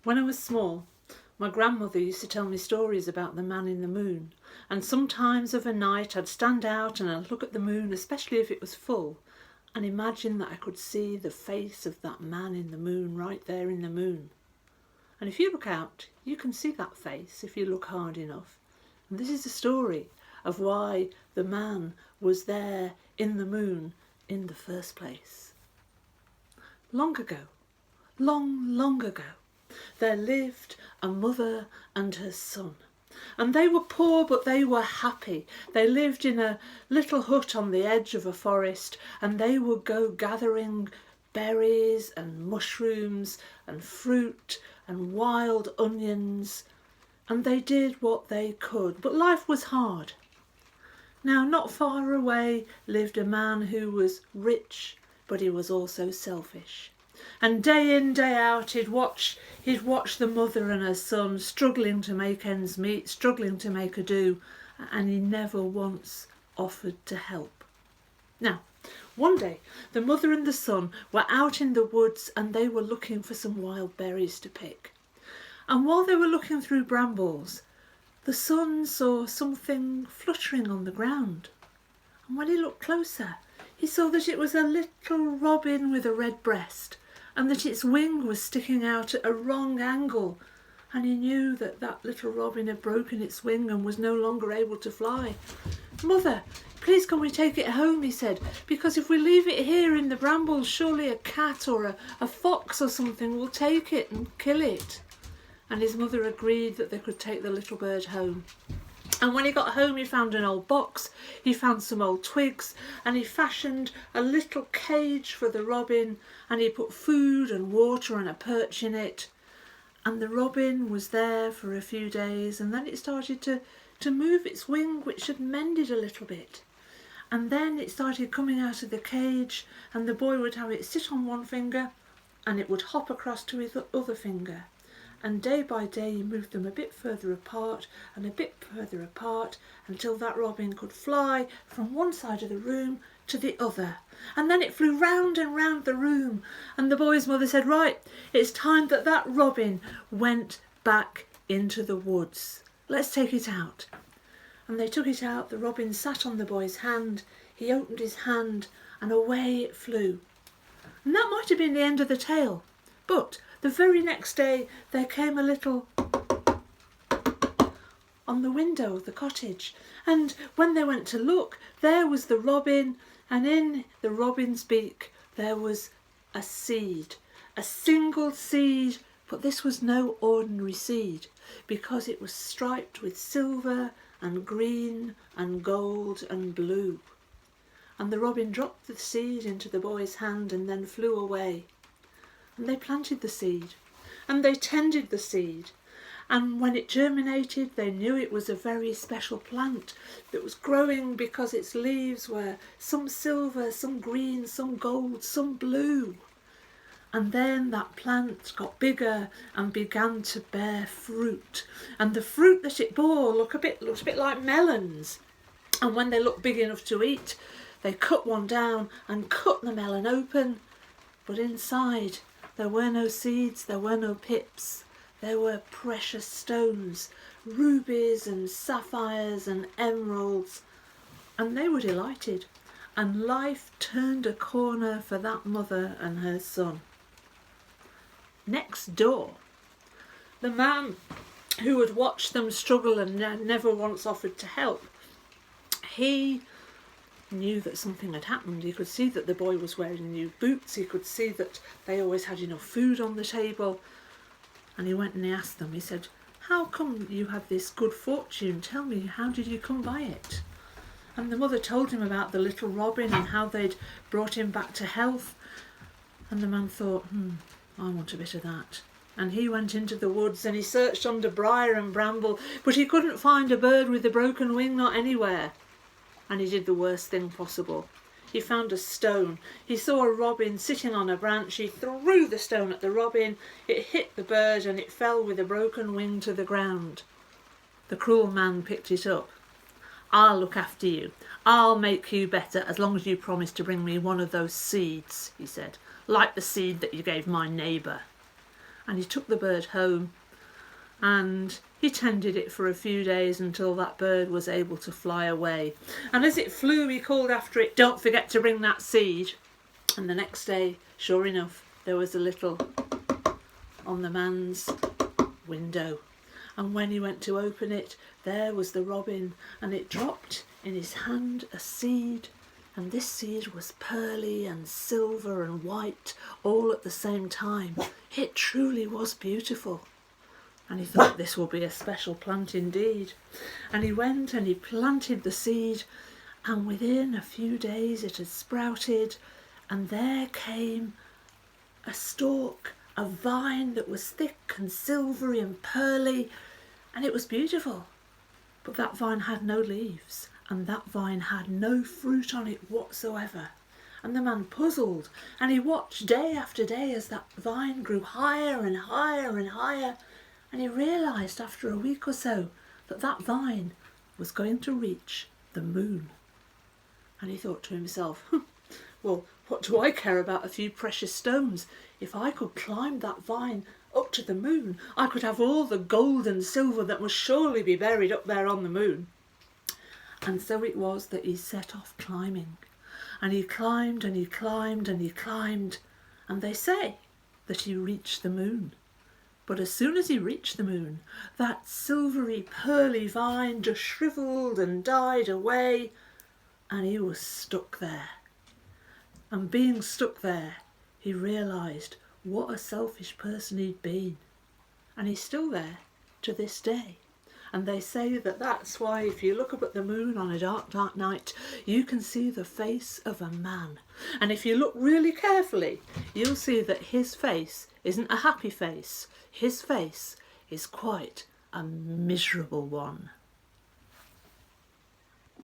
When I was small, my grandmother used to tell me stories about the man in the moon, and sometimes of a night I'd stand out and I'd look at the moon, especially if it was full, and imagine that I could see the face of that man in the moon right there in the moon. And if you look out, you can see that face if you look hard enough. And this is the story of why the man was there in the moon in the first place. Long ago, long ago, there lived a mother and her son. And they were poor, but they were happy. They lived in a little hut on the edge of a forest, and they would go gathering berries and mushrooms and fruit and wild onions. And they did what they could, but life was hard. Now, not far away lived a man who was rich, but he was also selfish. And day in, day out, he'd watch the mother and her son struggling to make ends meet, struggling to make a do, and he never once offered to help. Now, one day, the mother and the son were out in the woods and they were looking for some wild berries to pick. And while they were looking through brambles, the son saw something fluttering on the ground. And when he looked closer, he saw that it was a little robin with a red breast, and that its wing was sticking out at a wrong angle, and he knew that that little robin had broken its wing and was no longer able to fly. "Mother, please can we take it home?" he said, "because if we leave it here in the brambles, surely a cat or a fox or something will take it and kill it." And his mother agreed that they could take the little bird home. And when he got home, he found an old box, he found some old twigs, and he fashioned a little cage for the robin, and he put food and water and a perch in it. And the robin was there for a few days, and then it started to move its wing, which had mended a little bit. And then it started coming out of the cage, and the boy would have it sit on one finger, and it would hop across to his other finger. And day by day he moved them a bit further apart and a bit further apart until that robin could fly from one side of the room to the other. And then it flew round and round the room, and the boy's mother said, "Right, it's time that that robin went back into the woods. Let's take it out." And they took it out. The robin sat on the boy's hand. He opened his hand and away it flew. And that might have been the end of the tale, but the very next day there came a little on the window of the cottage, and when they went to look, there was the robin, and in the robin's beak there was a seed, a single seed, but this was no ordinary seed, because it was striped with silver and green and gold and blue. And the robin dropped the seed into the boy's hand and then flew away. And they planted the seed, and they tended the seed, and when it germinated they knew it was a very special plant that was growing because its leaves were some silver, some green, some gold, some blue. And then that plant got bigger and began to bear fruit, and the fruit that it bore looked a bit like melons. And when they looked big enough to eat, they cut one down and cut the melon open, but inside there were no seeds, there were no pips, there were precious stones, rubies and sapphires and emeralds, and they were delighted, and life turned a corner for that mother and her son. Next door, the man who had watched them struggle and never once offered to help, he knew that something had happened. He could see that the boy was wearing new boots, he could see that they always had enough food on the table, and he went and he asked them, he said, "How come you have this good fortune? Tell me, how did you come by it?" And the mother told him about the little robin and how they'd brought him back to health. And the man thought, I want a bit of that. And he went into the woods and he searched under briar and bramble, but he couldn't find a bird with a broken wing, not anywhere. And he did the worst thing possible. He found a stone. He saw a robin sitting on a branch. He threw the stone at the robin. It hit the bird and it fell with a broken wing to the ground. The cruel man picked it up. "I'll look after you. I'll make you better as long as you promise to bring me one of those seeds," he said, "like the seed that you gave my neighbour." and he took the bird home and he tended it for a few days until that bird was able to fly away. And as it flew, he called after it, "Don't forget to bring that seed." And the next day, sure enough, there was a little on the man's window. And when he went to open it, there was the robin, and it dropped in his hand a seed. And this seed was pearly and silver and white all at the same time. It truly was beautiful. And he thought, this will be a special plant indeed. And he went and he planted the seed, and within a few days it had sprouted, and there came a stalk, a vine that was thick and silvery and pearly, and it was beautiful. But that vine had no leaves, and that vine had no fruit on it whatsoever. And the man puzzled, and he watched day after day as that vine grew higher and higher and higher, and he realised after a week or so that that vine was going to reach the moon. And he thought to himself, well, what do I care about a few precious stones? If I could climb that vine up to the moon, I could have all the gold and silver that must surely be buried up there on the moon. And so it was that he set off climbing. And he climbed and he climbed and he climbed. And they say that he reached the moon. But as soon as he reached the moon, that silvery pearly vine just shrivelled and died away, and he was stuck there. And being stuck there, he realised what a selfish person he'd been. And he's still there to this day. And they say that that's why if you look up at the moon on a dark, dark night, you can see the face of a man. And if you look really carefully, you'll see that his face isn't a happy face. His face is quite a miserable one.